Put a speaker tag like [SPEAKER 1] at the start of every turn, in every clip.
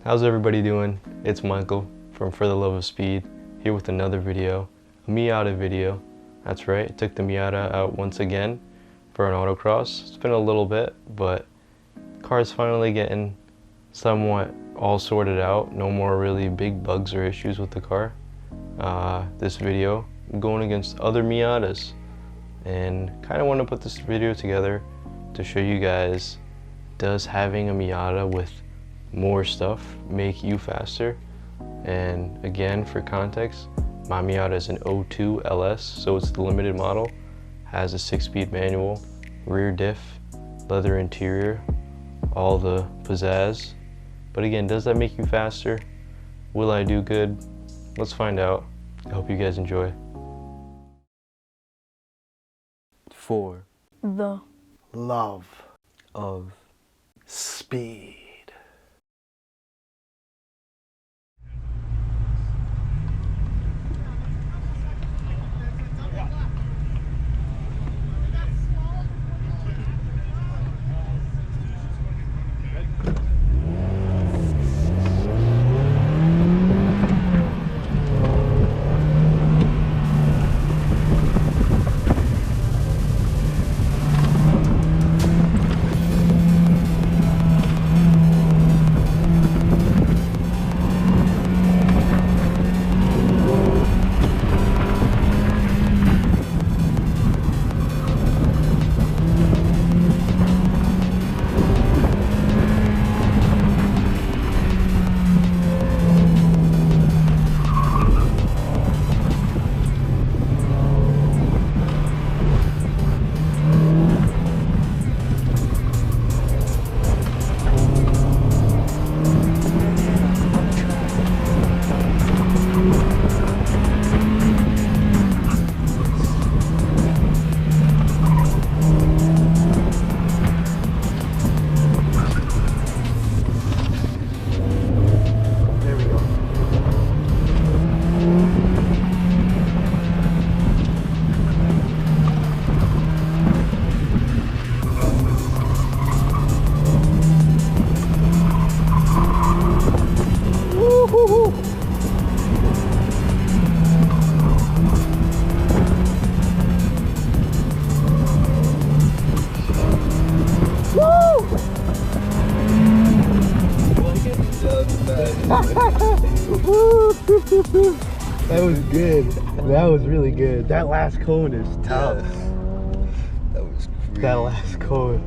[SPEAKER 1] How's everybody doing? It's Michael from For the Love of Speed, here with another video, a Miata video. That's right, took the Miata out once again for an autocross. It's been a little bit, but the car's finally getting somewhat all sorted out. No more really big bugs or issues with the car. This video, I'm going against other Miatas, and kind of want to put this video together to show you guys, does having a Miata with more stuff make you faster? And again, for context, my Miata is an 02 LS, so it's the limited model, has a 6-speed manual, rear diff, leather interior, all the pizzazz. But again, does that make you faster? Will I do good? Let's find out. I hope you guys enjoy. For
[SPEAKER 2] the
[SPEAKER 1] love of
[SPEAKER 3] speed.
[SPEAKER 4] That was good. That was really good. That last cone is tough.
[SPEAKER 3] Yeah. That was crazy.
[SPEAKER 4] That last cone.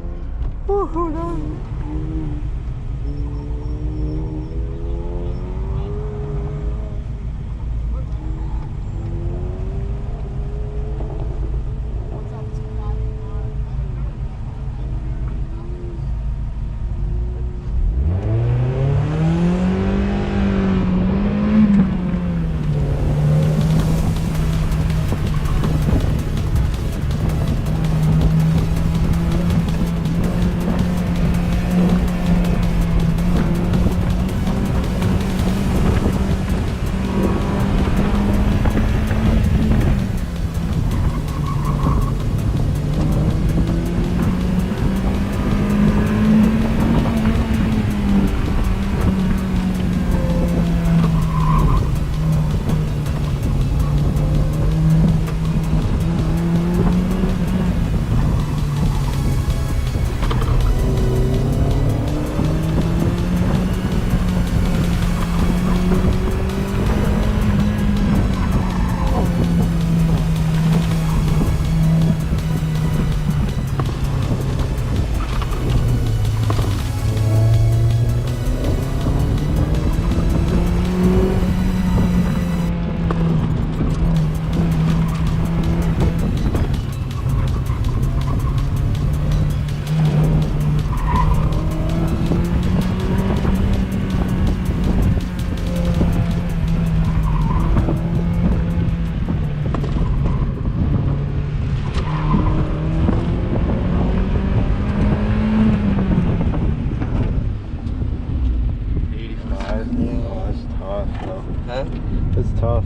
[SPEAKER 4] It's tough.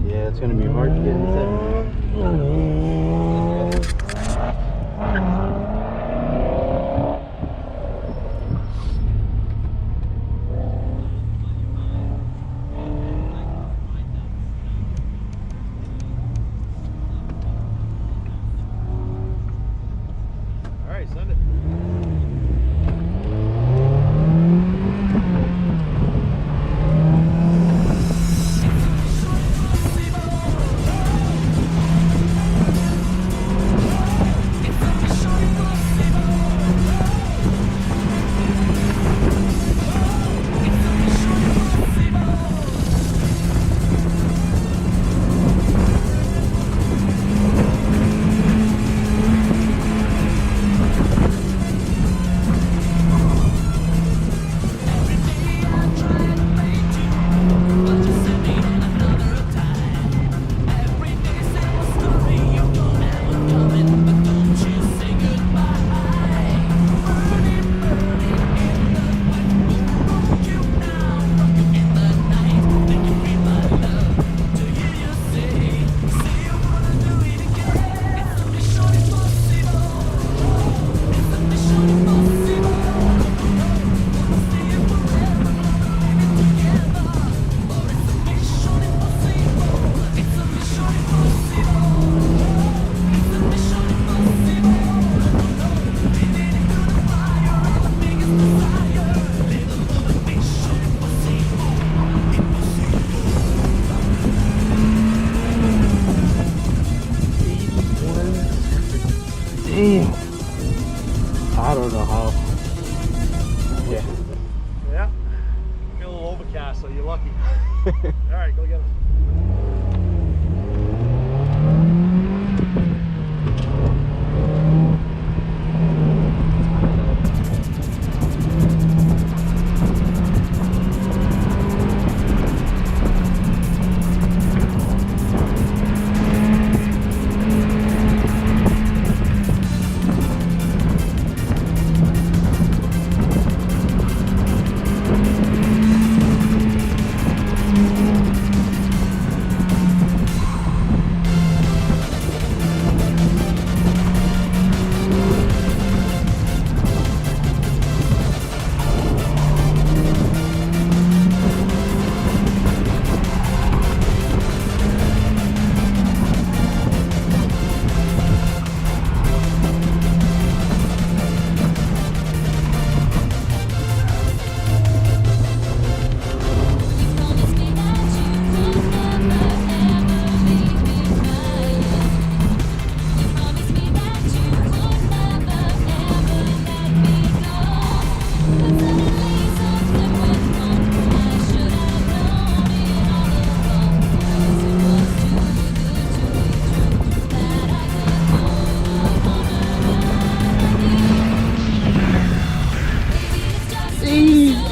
[SPEAKER 4] Yeah, it's gonna be hard to get in 70. you're lucky. All right, go get him.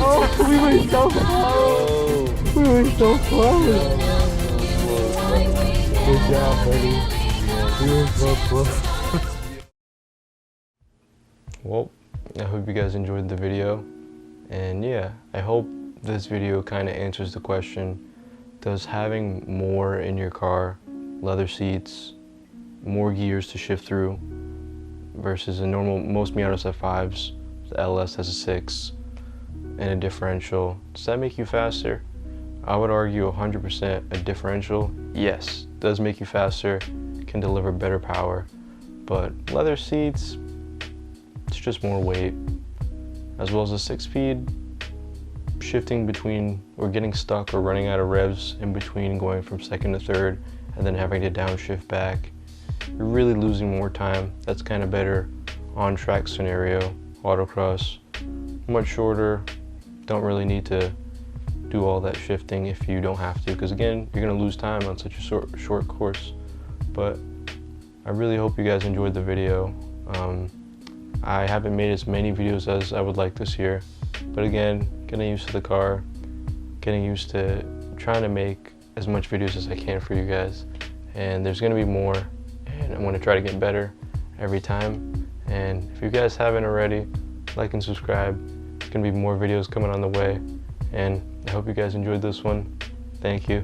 [SPEAKER 4] Oh, we were so close. We were so close. Good job, buddy. We were so close.
[SPEAKER 1] Well, I hope you guys enjoyed the video. And yeah, I hope this video kind of answers the question, does having more in your car, leather seats, more gears to shift through versus a normal, most Miatas have 5s, the LS has a 6, and a differential, does that make you faster? I would argue 100% a differential, yes, does make you faster, can deliver better power, but leather seats, it's just more weight, as well as a 6-speed, shifting between, or getting stuck or running out of revs in between going from second to third and then having to downshift back. You're really losing more time. That's kind of better on track scenario. Autocross, much shorter, don't really need to do all that shifting if you don't have to, because again, you're gonna lose time on such a short course. But I really hope you guys enjoyed the video. I haven't made as many videos as I would like this year, but again, getting used to the car, getting used to trying to make as much videos as I can for you guys, and there's gonna be more, and I'm gonna try to get better every time. And if you guys haven't already, like and subscribe. There's gonna be more videos coming on the way, and I hope you guys enjoyed this one. Thank you.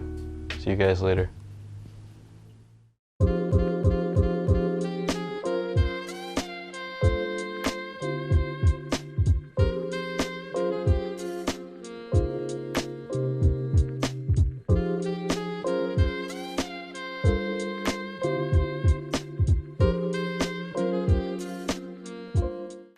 [SPEAKER 1] See you guys later.